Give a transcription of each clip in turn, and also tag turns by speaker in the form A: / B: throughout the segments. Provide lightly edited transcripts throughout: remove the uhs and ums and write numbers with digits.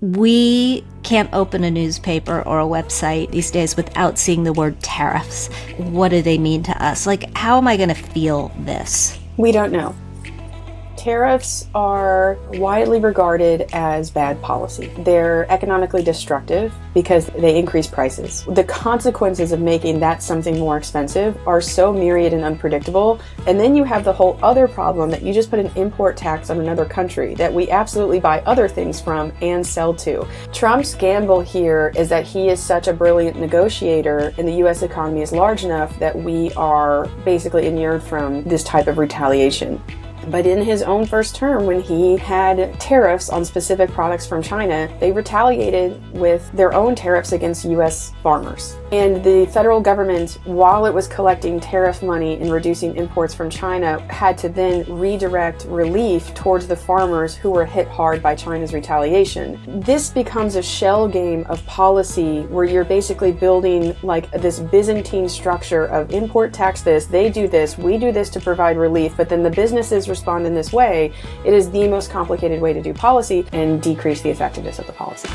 A: We can't open a newspaper or a website these days without seeing the word tariffs. What do they mean to us? Like, how am I going to feel this?
B: We don't know. Tariffs are widely regarded as bad policy. They're economically destructive because they increase prices. The consequences of making that something more expensive are so myriad and unpredictable. And then you have the whole other problem that you just put an import tax on another country that we absolutely buy other things from and sell to. Trump's gamble here is that he is such a brilliant negotiator and the U.S. economy is large enough that we are basically inured from this type of retaliation. But in his own first term, when he had tariffs on specific products from China, they retaliated with their own tariffs against U.S. farmers. And the federal government, while it was collecting tariff money and reducing imports from China, had to then redirect relief towards the farmers who were hit hard by China's retaliation. This becomes a shell game of policy where you're basically building like this Byzantine structure of import tax this, they do this, we do this to provide relief, but then the businesses respond in this way. It is the most complicated way to do policy and decrease the effectiveness of the policy.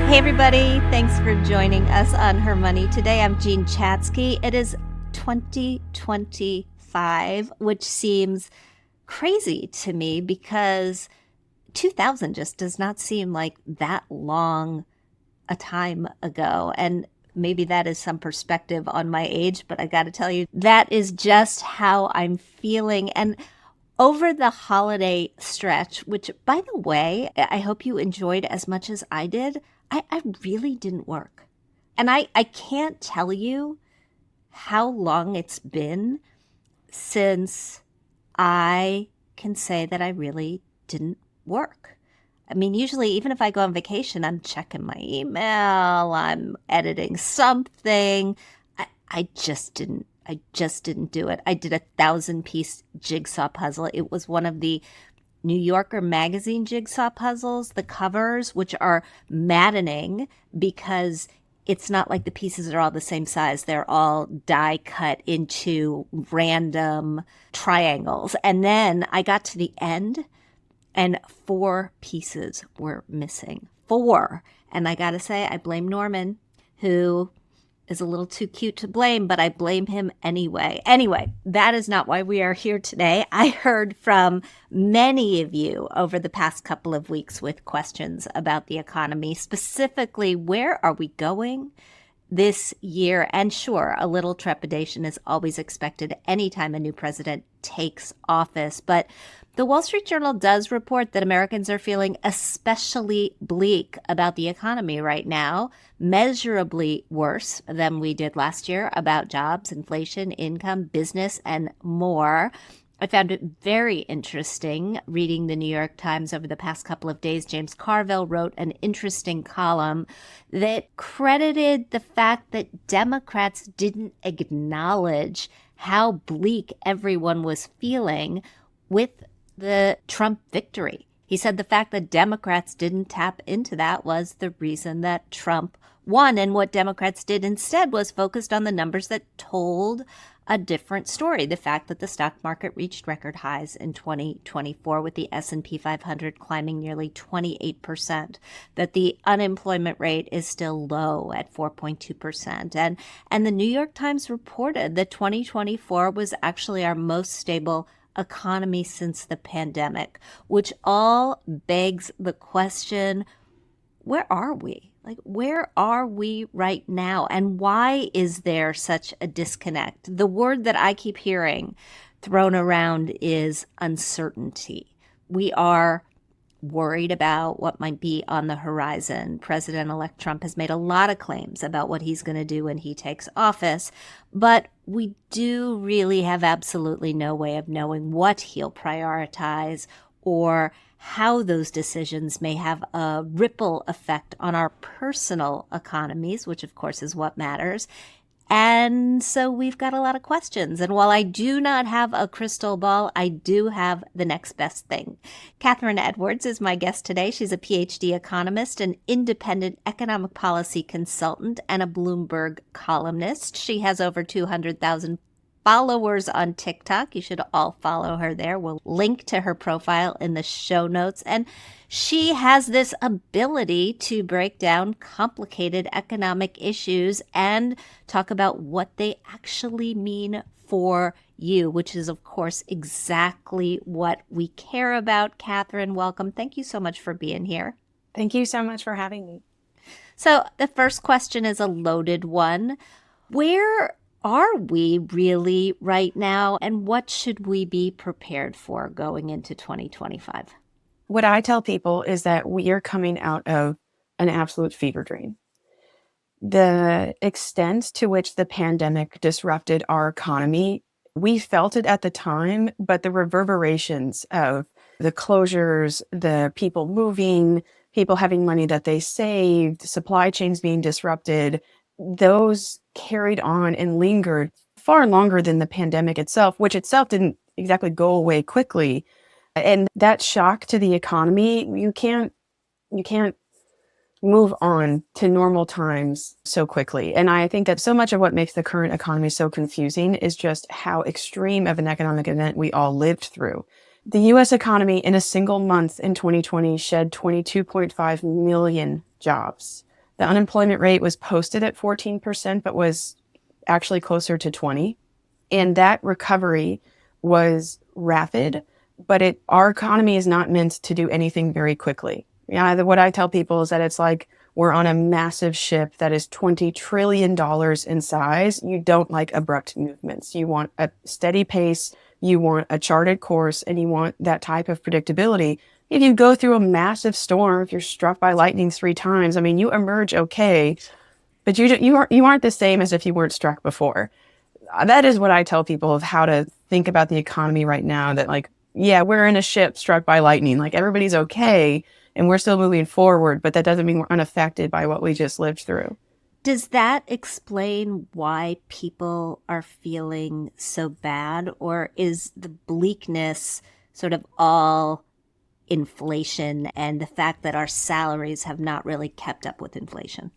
A: Hey everybody, thanks for joining us on HerMoney. Today I'm Jean Chatzky. It is 2025, which seems crazy to me because 2000 just does not seem like that long a time ago. And maybe that is some perspective on my age, but I got to tell you, that is just how I'm feeling. And over the holiday stretch, which, by the way, I hope you enjoyed as much as I did, I really didn't work. And I can't tell you how long it's been since I can say that I really didn't work. I mean, usually, even if I go on vacation, I'm checking my email, I'm editing something. I just didn't do it. I did a 1,000-piece jigsaw puzzle. It was one of the New Yorker magazine jigsaw puzzles, the covers, which are maddening because it's not like the pieces are all the same size. They're all die cut into random triangles. And then I got to the end and 4 pieces were missing. 4. And I got to say, I blame Norman, who is a little too cute to blame, but I blame him anyway. Anyway, that is not why we are here today. I heard from many of you over the past couple of weeks with questions about the economy, specifically, where are we going this year? And sure, a little trepidation is always expected anytime a new president takes office. But the Wall Street Journal does report that Americans are feeling especially bleak about the economy right now, measurably worse than we did last year about jobs, inflation, income, business, and more. I found it very interesting reading the New York Times over the past couple of days. James Carville wrote an interesting column that credited the fact that Democrats didn't acknowledge how bleak everyone was feeling with the Trump victory. He said the fact that Democrats didn't tap into that was the reason that Trump won. And what Democrats did instead was focused on the numbers that told a different story. The fact that the stock market reached record highs in 2024 with the S&P 500 climbing nearly 28%, that the unemployment rate is still low at 4.2%. And the New York Times reported that 2024 was actually our most stable economy since the pandemic, which all begs the question, where are we? Like, where are we right now? And why is there such a disconnect? The word that I keep hearing thrown around is uncertainty. We are worried about what might be on the horizon. President-elect Trump has made a lot of claims about what he's going to do when he takes office, but we do really have absolutely no way of knowing what he'll prioritize or how those decisions may have a ripple effect on our personal economies, which of course is what matters, And so we've got a lot of questions. And while I do not have a crystal ball, I do have the next best thing. Kathryn Edwards is my guest today. She's a PhD economist, an independent economic policy consultant, and a Bloomberg columnist. She has over 200,000 followers on TikTok. You should all follow her there. We'll link to her profile in the show notes. And she has this ability to break down complicated economic issues and talk about what they actually mean for you, which is, of course, exactly what we care about. Kathryn, welcome. Thank you so much for being here.
B: Thank you so much for having me.
A: So the first question is a loaded one. Where are we really right now, and what should we be prepared for going into 2025?
B: What I tell people is that we are coming out of an absolute fever dream. The extent to which the pandemic disrupted our economy, we felt it at the time, but the reverberations of the closures, the people moving, people having money that they saved, supply chains being disrupted, those carried on and lingered far longer than the pandemic itself, which itself didn't exactly go away quickly. And that shock to the economy, you can't move on to normal times so quickly. And I think that so much of what makes the current economy so confusing is just how extreme of an economic event we all lived through. The US economy in a single month in 2020 shed 22.5 million jobs. The unemployment rate was posted at 14%, but was actually closer to 20. And that recovery was rapid, but our economy is not meant to do anything very quickly. Yeah, what I tell people is that it's like we're on a massive ship that is $20 trillion in size. You don't like abrupt movements. You want a steady pace, you want a charted course, and you want that type of predictability. If you go through a massive storm, if you're struck by lightning 3 times, I mean, you emerge okay, but you aren't the same as if you weren't struck before. That is what I tell people of how to think about the economy right now, that like, yeah, we're in a ship struck by lightning. Like everybody's okay and we're still moving forward, but that doesn't mean we're unaffected by what we just lived through.
A: Does that explain why people are feeling so bad, or is the bleakness sort of all inflation and the fact that our salaries have not really kept up with inflation?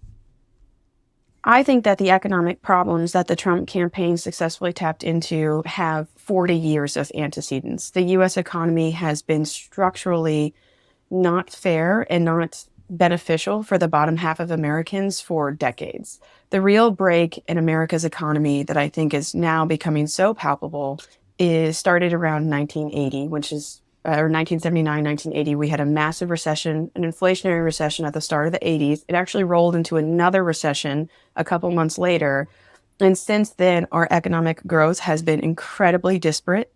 B: I think that the economic problems that the Trump campaign successfully tapped into have 40 years of antecedents. The U.S. economy has been structurally not fair and not beneficial for the bottom half of Americans for decades. The real break in America's economy that I think is now becoming so palpable is started around 1980, or 1979, 1980, we had a massive recession, an inflationary recession at the start of the 80s. It actually rolled into another recession a couple months later. And since then, our economic growth has been incredibly disparate.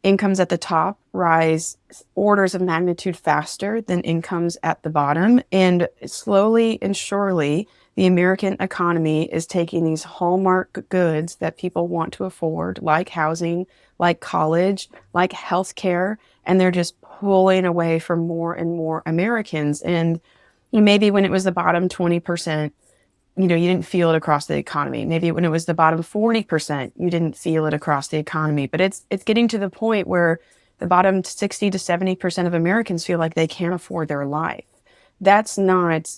B: Incomes at the top rise orders of magnitude faster than incomes at the bottom. And slowly and surely, the American economy is taking these hallmark goods that people want to afford, like housing, like college, like healthcare, and they're just pulling away from more and more Americans. And maybe when it was the bottom 20%, you didn't feel it across the economy. Maybe when it was the bottom 40%, you didn't feel it across the economy. But it's getting to the point where the bottom 60 to 70% of Americans feel like they can't afford their life. That's not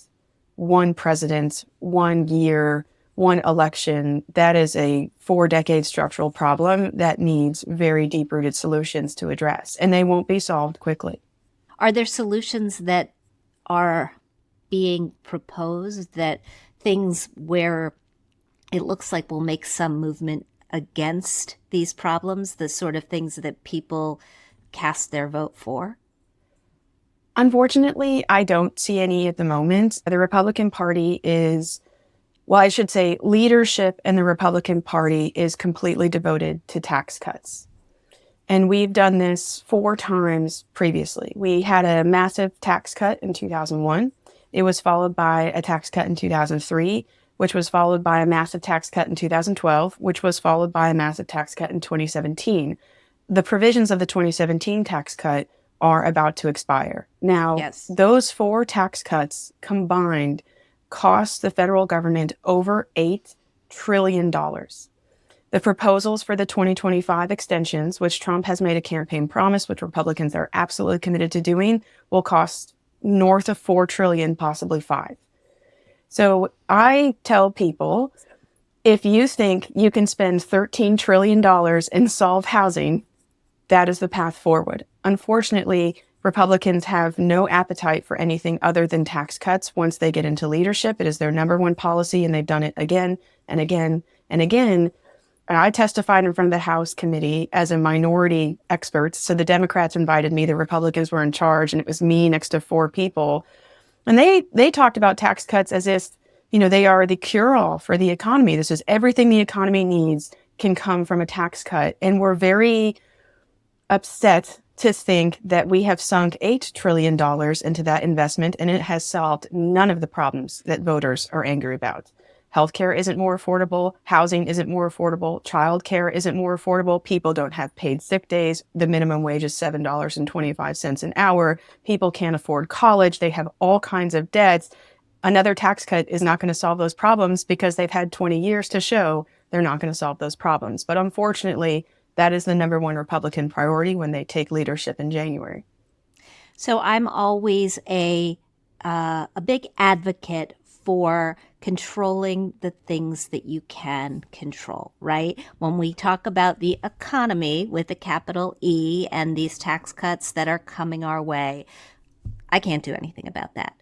B: one president, 1 year, one election. That is a 4-decade structural problem that needs very deep-rooted solutions to address, and they won't be solved quickly.
A: Are there solutions that are being proposed, that things where it looks like we'll make some movement against these problems, the sort of things that people cast their vote for?
B: Unfortunately, I don't see any at the moment. The Republican Party I should say leadership in the Republican Party is completely devoted to tax cuts. And we've done this 4 times previously. We had a massive tax cut in 2001. It was followed by a tax cut in 2003, which was followed by a massive tax cut in 2012, which was followed by a massive tax cut in 2017. The provisions of the 2017 tax cut are about to expire. Now,
A: Yes.
B: Those 4 tax cuts combined cost the federal government over $8 trillion. The proposals for the 2025 extensions, which Trump has made a campaign promise, which Republicans are absolutely committed to doing, will cost north of 4 trillion, possibly 5. So I tell people, if you think you can spend $13 trillion and solve housing, that is the path forward. Unfortunately, Republicans have no appetite for anything other than tax cuts once they get into leadership. It is their number one policy, and they've done it again and again and again. And I testified in front of the House committee as a minority expert. So the Democrats invited me, the Republicans were in charge, and it was me next to 4 people. And they talked about tax cuts as if, they are the cure-all for the economy. This is everything the economy needs can come from a tax cut. And we're very upset to think that we have sunk $8 trillion into that investment, and it has solved none of the problems that voters are angry about. Healthcare isn't more affordable. Housing isn't more affordable. Childcare isn't more affordable. People don't have paid sick days. The minimum wage is $7.25 an hour. People can't afford college. They have all kinds of debts. Another tax cut is not going to solve those problems because they've had 20 years to show they're not going to solve those problems. But unfortunately, that is the number one Republican priority when they take leadership in January.
A: So I'm always a big advocate for controlling the things that you can control, right? When we talk about the economy with a capital E and these tax cuts that are coming our way, I can't do anything about that.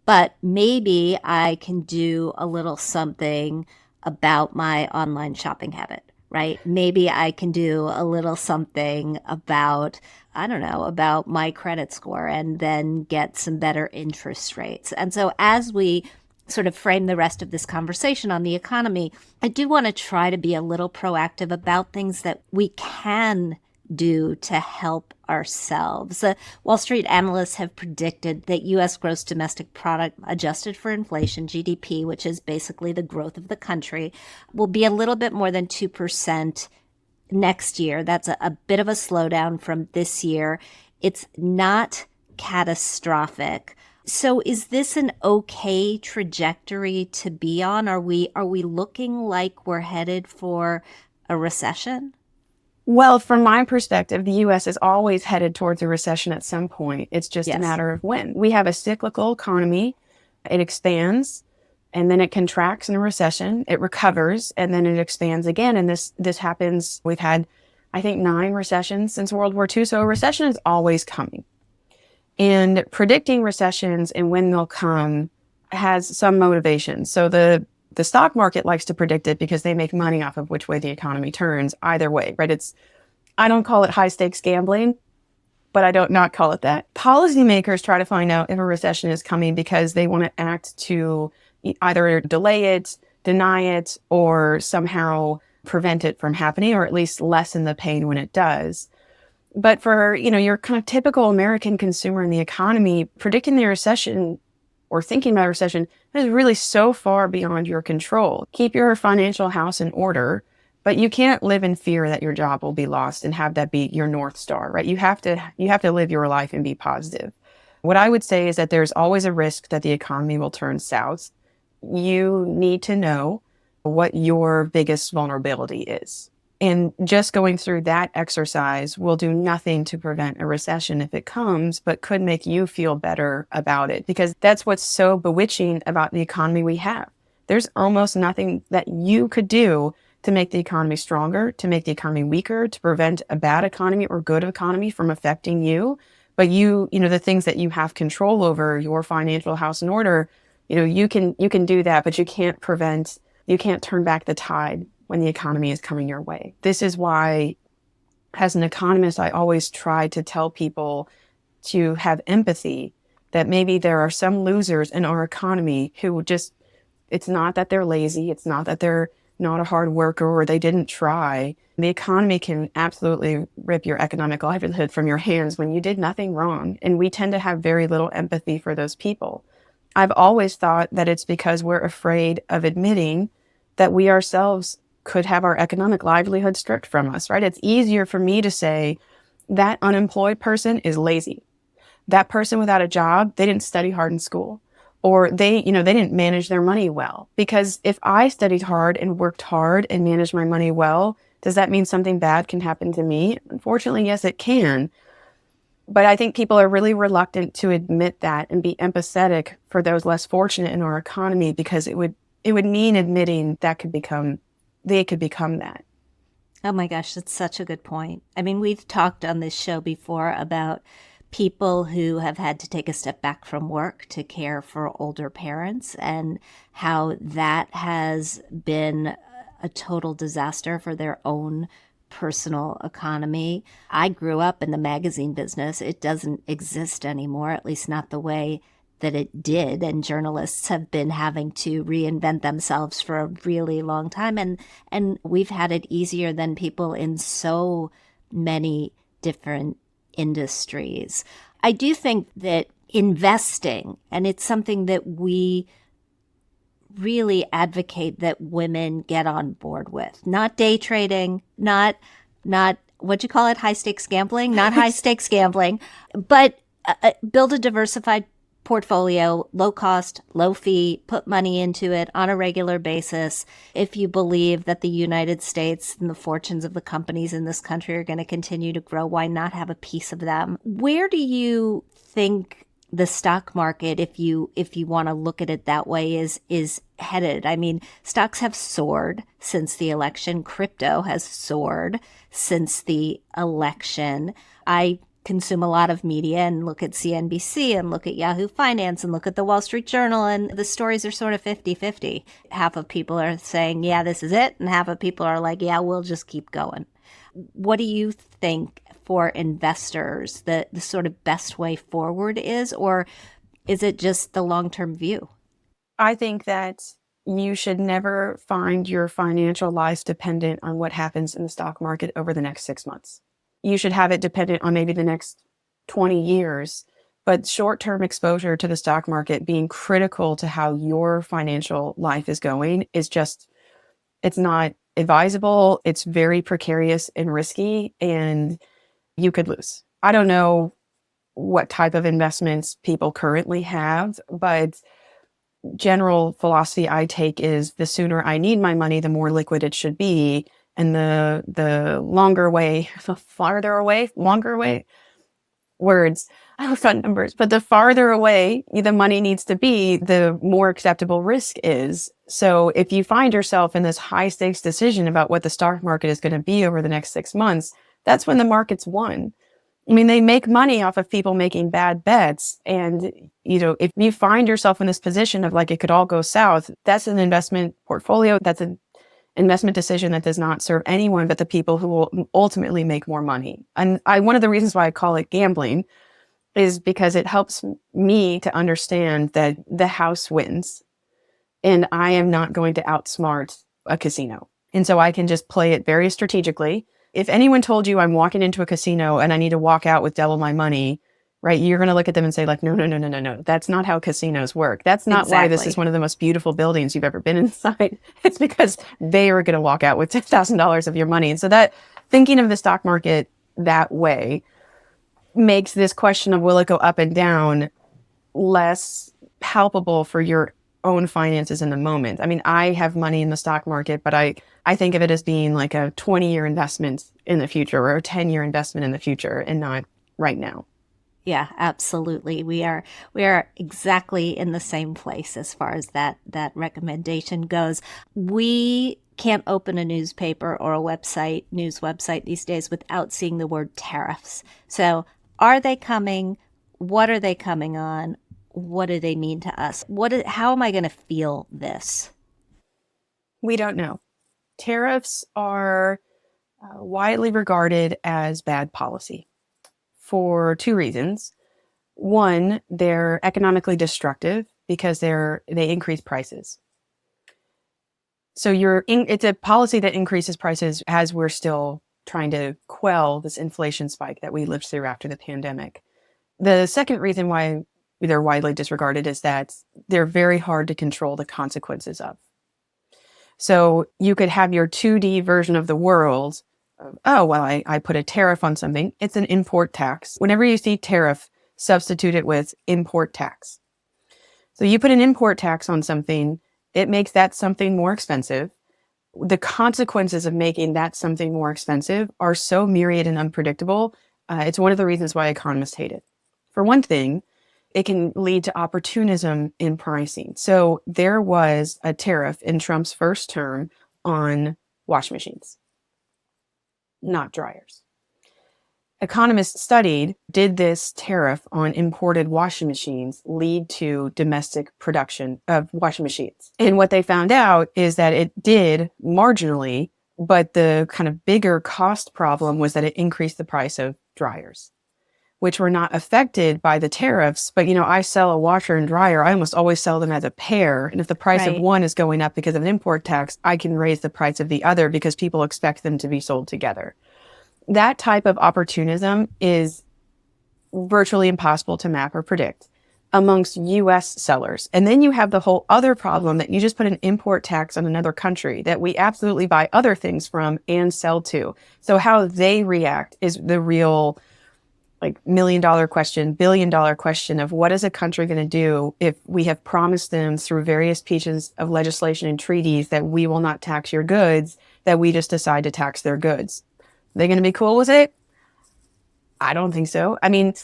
A: But maybe I can do a little something about my online shopping habit, right? Maybe I can do a little something about, about my credit score and then get some better interest rates. And so as we sort of frame the rest of this conversation on the economy, I do want to try to be a little proactive about things that we can do to help ourselves. Wall Street analysts have predicted that U.S. gross domestic product adjusted for inflation, GDP, which is basically the growth of the country, will be a little bit more than 2% next year. That's a bit of a slowdown from this year. It's not catastrophic. So is this an okay trajectory to be on? Are we looking like we're headed for a recession?
B: Well, from my perspective, the U.S. is always headed towards a recession at some point. It's just a matter of when. We have a cyclical economy. It expands, and then it contracts in a recession. It recovers, and then it expands again. And this happens. We've had, I think, 9 recessions since World War II. So a recession is always coming. And predicting recessions and when they'll come has some motivation. So the stock market likes to predict it because they make money off of which way the economy turns either way, right? I don't call it high stakes gambling, but I don't not call it that. Policymakers try to find out if a recession is coming because they want to act to either delay it, deny it, or somehow prevent it from happening, or at least lessen the pain when it does. But for, your kind of typical American consumer in the economy, predicting the recession or thinking about a recession is really so far beyond your control. Keep your financial house in order, but you can't live in fear that your job will be lost and have that be your North Star, right? You have to live your life and be positive. What I would say is that there's always a risk that the economy will turn south. You need to know what your biggest vulnerability is. And just going through that exercise will do nothing to prevent a recession if it comes, but could make you feel better about it, because that's what's so bewitching about the economy we have. There's almost nothing that you could do to make the economy stronger, to make the economy weaker, to prevent a bad economy or good economy from affecting you. But the things that you have control over, your financial house in order, you can do that, but you can't turn back the tide when the economy is coming your way. This is why, as an economist, I always try to tell people to have empathy, that maybe there are some losers in our economy who it's not that they're lazy, it's not that they're not a hard worker or they didn't try. The economy can absolutely rip your economic livelihood from your hands when you did nothing wrong. And we tend to have very little empathy for those people. I've always thought that it's because we're afraid of admitting that we ourselves could have our economic livelihood stripped from us, right? It's easier for me to say that unemployed person is lazy. That person without a job, they didn't study hard in school. or they didn't manage their money well. Because if I studied hard and worked hard and managed my money well, does that mean something bad can happen to me? Unfortunately, yes, it can. But I think people are really reluctant to admit that and be empathetic for those less fortunate in our economy, because it would mean admitting they could become that.
A: Oh my gosh, that's such a good point. I mean, we've talked on this show before about people who have had to take a step back from work to care for older parents and how that has been a total disaster for their own personal economy. I grew up in the magazine business. It doesn't exist anymore, at least not the way that it did, and journalists have been having to reinvent themselves for a really long time, and we've had it easier than people in so many different industries. I do think that investing, and it's something that we really advocate that women get on board with, not day trading, not what you call it, high stakes gambling, not high stakes gambling, but build a diversified portfolio, low cost, low fee, put money into it on a regular basis. If you believe that the United States and the fortunes of the companies in this country are going to continue to grow, why not have a piece of them? Where do you think the stock market, if you want to look at it that way, is headed? I mean, stocks have soared since the election. Crypto has soared since the election. I consume a lot of media and look at CNBC and look at Yahoo Finance and look at the Wall Street Journal, and the stories are sort of 50-50. Half of people are saying, yeah, this is it, and half of people are like, yeah, we'll just keep going. What do you think for investors the sort of best way forward is, or is it just the long-term view?
B: I think that you should never find your financial life dependent on what happens in the stock market over the next 6 months. You should have it dependent on maybe the next 20 years, but short-term exposure to the stock market being critical to how your financial life is going is just, it's not advisable. It's very precarious and risky, and you could lose. I don't know what type of investments people currently have, but general philosophy I take is the sooner I need my money, the more liquid it should be. And the longer way, the farther away, longer way, words, I don't know numbers, but the farther away the money needs to be, the more acceptable risk is. So if you find yourself in this high stakes decision about what the stock market is going to be over the next 6 months, that's when the market's won. I mean, they make money off of people making bad bets. And, if you find yourself in this position of like, it could all go south, that's an investment portfolio. That's an investment decision that does not serve anyone but the people who will ultimately make more money. And one of the reasons why I call it gambling is because it helps me to understand that the house wins and I am not going to outsmart a casino. And so I can just play it very strategically. If anyone told you I'm walking into a casino and I need to walk out with double my money, right, you're going to look at them and say like, no. That's not how casinos work. That's not why this is one of the most beautiful buildings you've ever been inside. It's because they are going to walk out with $10,000 of your money. And so that thinking of the stock market that way makes this question of will it go up and down less palpable for your own finances in the moment. I mean, I have money in the stock market, but I think of it as being like a 20-year investment in the future or a 10-year investment in the future and not right now.
A: Yeah, absolutely. We are exactly in the same place as far as that recommendation goes. We can't open a newspaper or a news website these days without seeing the word tariffs. So, are they coming? What are they coming on? What do they mean to us? How am I going to feel this?
B: We don't know. Tariffs are widely regarded as bad policy for two reasons. One, they're economically destructive because they increase prices. So it's a policy that increases prices as we're still trying to quell this inflation spike that we lived through after the pandemic. The second reason why they're widely disregarded is that they're very hard to control the consequences of. So you could have your 2D version of the world. I put a tariff on something. It's an import tax. Whenever you see tariff, substitute it with import tax. So you put an import tax on something, it makes that something more expensive. The consequences of making that something more expensive are so myriad and unpredictable. It's one of the reasons why economists hate it. For one thing, it can lead to opportunism in pricing. So there was a tariff in Trump's first term on washing machines, not dryers. Economists studied, did this tariff on imported washing machines lead to domestic production of washing machines? And what they found out is that it did marginally, but the kind of bigger cost problem was that it increased the price of dryers, which were not affected by the tariffs. But, I sell a washer and dryer. I almost always sell them as a pair. And if the price of one is going up because of an import tax, I can raise the price of the other because people expect them to be sold together. That type of opportunism is virtually impossible to map or predict amongst U.S. sellers. And then you have the whole other problem that you just put an import tax on another country that we absolutely buy other things from and sell to. So how they react is the real $1 million question, $1 billion question of what is a country going to do if we have promised them through various pieces of legislation and treaties that we will not tax your goods, that we just decide to tax their goods. They going to be cool with it? I don't think so. I mean,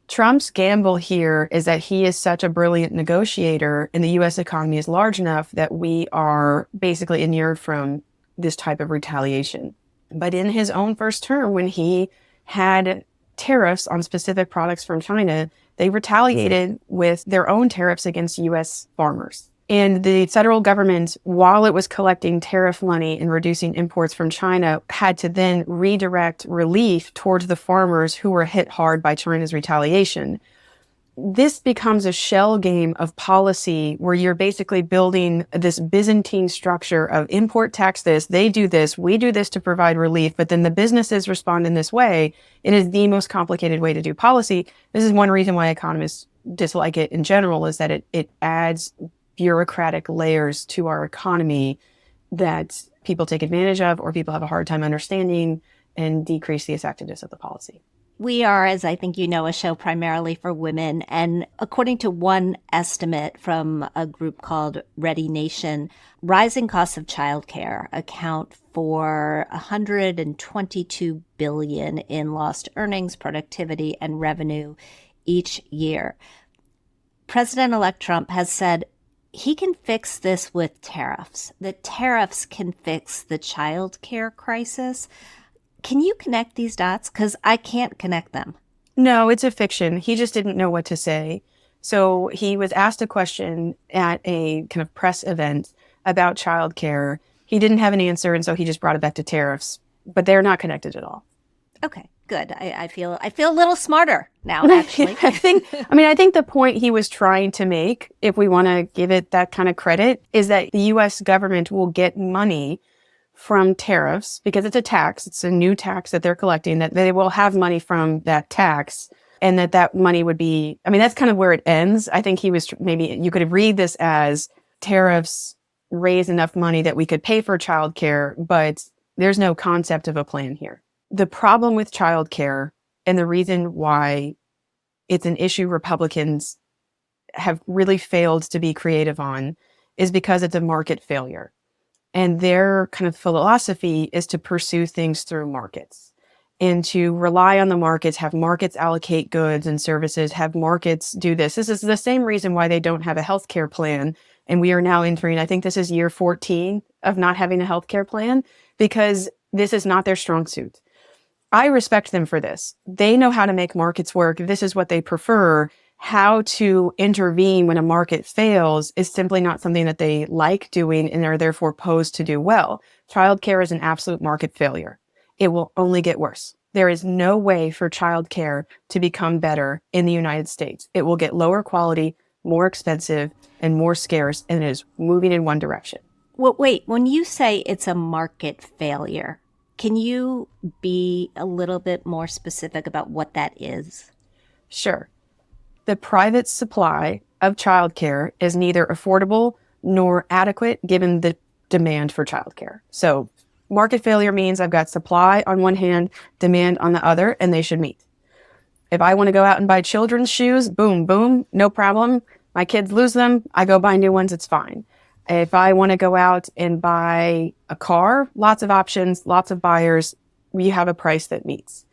B: Trump's gamble here is that he is such a brilliant negotiator and the U.S. economy is large enough that we are basically inured from this type of retaliation. But in his own first term, when he had tariffs on specific products from China, they retaliated with their own tariffs against U.S. farmers. And the federal government, while it was collecting tariff money and reducing imports from China, had to then redirect relief towards the farmers who were hit hard by China's retaliation. This becomes a shell game of policy where you're basically building this Byzantine structure of import tax this, they do this, we do this to provide relief, but then the businesses respond in this way. It is the most complicated way to do policy. This is one reason why economists dislike it in general, is that it adds bureaucratic layers to our economy that people take advantage of or people have a hard time understanding and decrease the effectiveness of the policy.
A: We are, as I think you know, a show primarily for women. And according to one estimate from a group called Ready Nation, rising costs of childcare account for $122 billion in lost earnings, productivity, and revenue each year. President-elect Trump has said he can fix this with tariffs. The tariffs can fix the childcare crisis. Can you connect these dots? Because I can't connect them.
B: No, it's a fiction. He just didn't know what to say. So he was asked a question at a kind of press event about childcare. He didn't have an answer, and so he just brought it back to tariffs. But they're not connected at all.
A: Okay, good. I feel a little smarter now, actually.
B: I think the point he was trying to make, if we want to give it that kind of credit, is that the U.S. government will get money from tariffs because it's a tax. It's a new tax that they're collecting, that they will have money from that tax, and that money would be, that's kind of where it ends. I think maybe you could read this as tariffs raise enough money that we could pay for childcare, but there's no concept of a plan here. The problem with childcare and the reason why it's an issue Republicans have really failed to be creative on is because it's a market failure. And their kind of philosophy is to pursue things through markets and to rely on the markets, have markets allocate goods and services, have markets do this. This is the same reason why they don't have a healthcare plan. And we are now entering, I think this is year 14 of not having a healthcare plan, because this is not their strong suit. I respect them for this. They know how to make markets work. This is what they prefer. How to intervene when a market fails is simply not something that they like doing and are therefore posed to do well. Childcare is an absolute market failure. It will only get worse. There is no way for childcare to become better in the United States. It will get lower quality, more expensive, and more scarce, and it is moving in one direction.
A: Well, wait, when you say it's a market failure, can you be a little bit more specific about what that is?
B: Sure. The private supply of childcare is neither affordable nor adequate given the demand for childcare. So market failure means I've got supply on one hand, demand on the other, and they should meet. If I want to go out and buy children's shoes, boom, boom, no problem. My kids lose them, I go buy new ones, it's fine. If I want to go out and buy a car, lots of options, lots of buyers, you have a price that meets.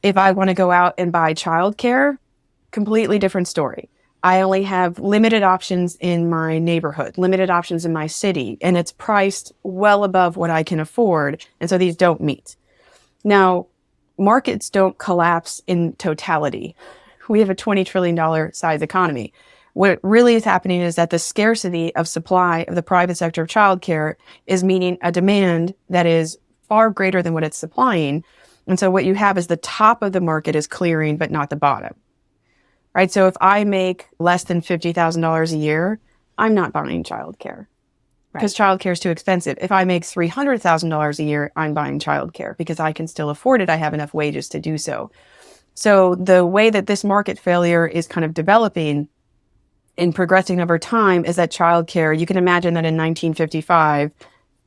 B: If I want to go out and buy childcare, completely different story. I only have limited options in my neighborhood, limited options in my city, and it's priced well above what I can afford. And so these don't meet. Now, markets don't collapse in totality. We have a $20 trillion size economy. What really is happening is that the scarcity of supply of the private sector of childcare is meeting a demand that is far greater than what it's supplying. And so what you have is the top of the market is clearing, but not the bottom. Right? So if I make less than $50,000 a year, I'm not buying childcare because childcare is too expensive. If I make $300,000 a year, I'm buying childcare because I can still afford it. I have enough wages to do so. So the way that this market failure is kind of developing and progressing over time is that childcare, you can imagine that in 1955,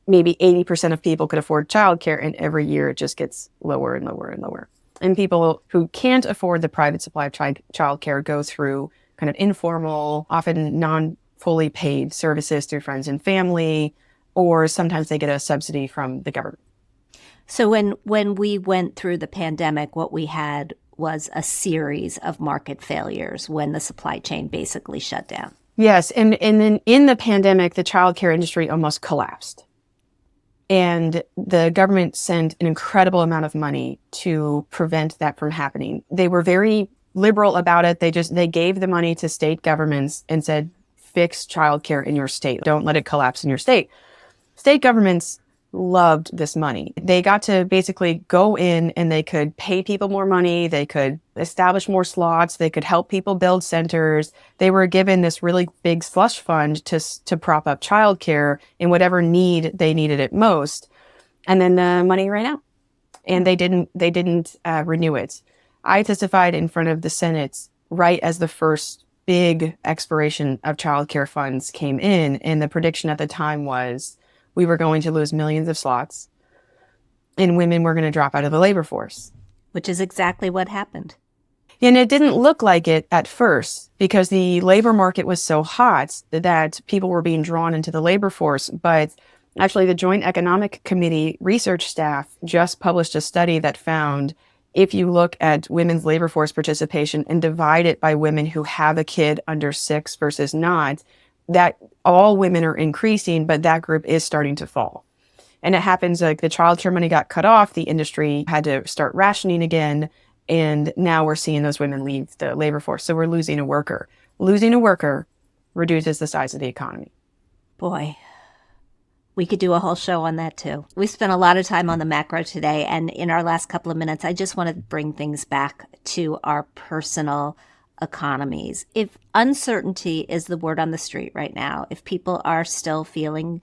B: maybe 80% of people could afford childcare, and every year it just gets lower and lower and lower. And people who can't afford the private supply of childcare go through kind of informal, often non-fully paid services through friends and family, or sometimes they get a subsidy from the government.
A: So when we went through the pandemic, what we had was a series of market failures when the supply chain basically shut down.
B: Yes. And then in the pandemic, the childcare industry almost collapsed. And the government sent an incredible amount of money to prevent that from happening. They were very liberal about it. They gave the money to state governments and said, fix childcare in your state. Don't let it collapse in your state. State governments loved this money. They got to basically go in and they could pay people more money. They could establish more slots. They could help people build centers. They were given this really big slush fund to prop up childcare in whatever need they needed it most. And then the money ran out and they didn't renew it. I testified in front of the Senate right as the first big expiration of childcare funds came in. And the prediction at the time was we were going to lose millions of slots and women were going to drop out of the labor force.
A: Which is exactly what happened.
B: And it didn't look like it at first because the labor market was so hot that people were being drawn into the labor force. But actually, the Joint Economic Committee research staff just published a study that found if you look at women's labor force participation and divide it by women who have a kid under 6 versus not, that all women are increasing, but that group is starting to fall. And it happens like the childcare money got cut off, the industry had to start rationing again, and now we're seeing those women leave the labor force. So we're losing a worker. Losing a worker reduces the size of the economy.
A: Boy, we could do a whole show on that too. We spent a lot of time on the macro today, and in our last couple of minutes, I just want to bring things back to our personal economies. If uncertainty is the word on the street right now, if people are still feeling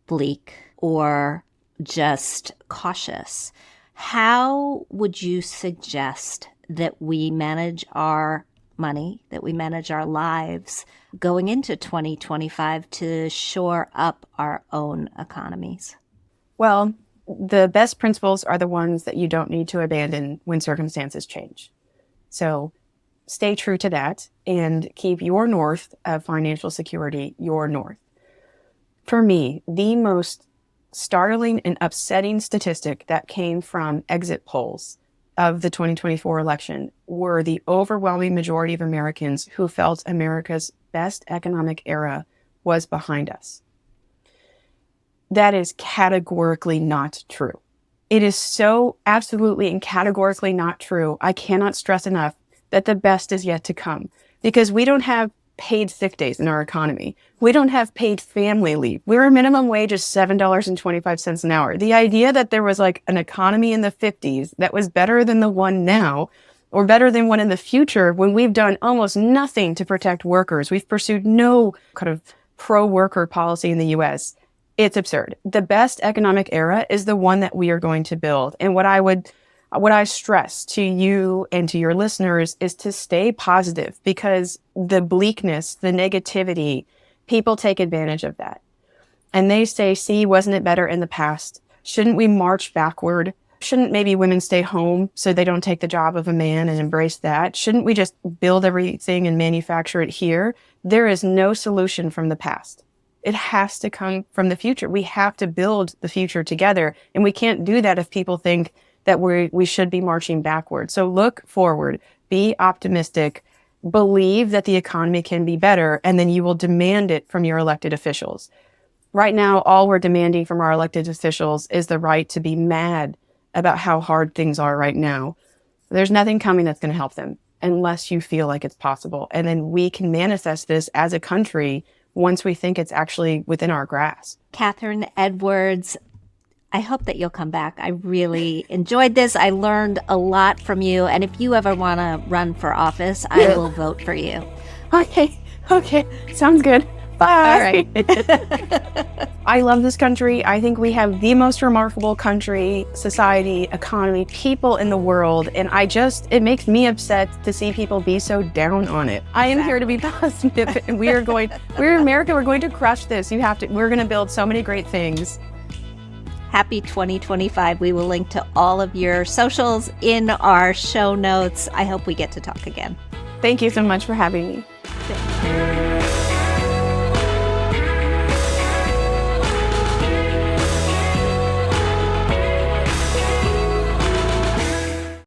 A: bleak or just cautious, how would you suggest that we manage our money, that we manage our lives going into 2025 to shore up our own economies?
B: Well, the best principles are the ones that you don't need to abandon when circumstances change. So stay true to that and keep your north of financial security your north. For me, the most startling and upsetting statistic that came from exit polls of the 2024 election were the overwhelming majority of Americans who felt America's best economic era was behind us. That is categorically not true. It is so absolutely and categorically not true. I cannot stress enough that the best is yet to come because we don't have paid sick days in our economy. We don't have paid family leave. Our minimum wage is $7.25 an hour. The idea that there was like an economy in the 50s that was better than the one now or better than one in the future when we've done almost nothing to protect workers. We've pursued no kind of pro-worker policy in the US. It's absurd. The best economic era is the one that we are going to build. And what I stress to you and to your listeners is to stay positive because the bleakness, the negativity, people take advantage of that. And they say, see, wasn't it better in the past? Shouldn't we march backward? Shouldn't maybe women stay home so they don't take the job of a man and embrace that? Shouldn't we just build everything and manufacture it here? There is no solution from the past. It has to come from the future. We have to build the future together. And we can't do that if people think that we should be marching backwards. So look forward, be optimistic, believe that the economy can be better, and then you will demand it from your elected officials. Right now, all we're demanding from our elected officials is the right to be mad about how hard things are right now. There's nothing coming that's going to help them unless you feel like it's possible. And then we can manifest this as a country once we think it's actually within our grasp.
A: Kathryn Edwards, I hope that you'll come back. I really enjoyed this. I learned a lot from you. And if you ever want to run for office, I will vote for you.
B: Okay. Sounds good. Bye.
A: All right.
B: I love this country. I think we have the most remarkable country, society, economy, people in the world. And it makes me upset to see people be so down on it. I am here to be positive. And we're America. We're going to crush this. We're going to build so many great things.
A: Happy 2025. We will link to all of your socials in our show notes. I hope we get to talk again.
B: Thank you so much for having me.
A: Thanks.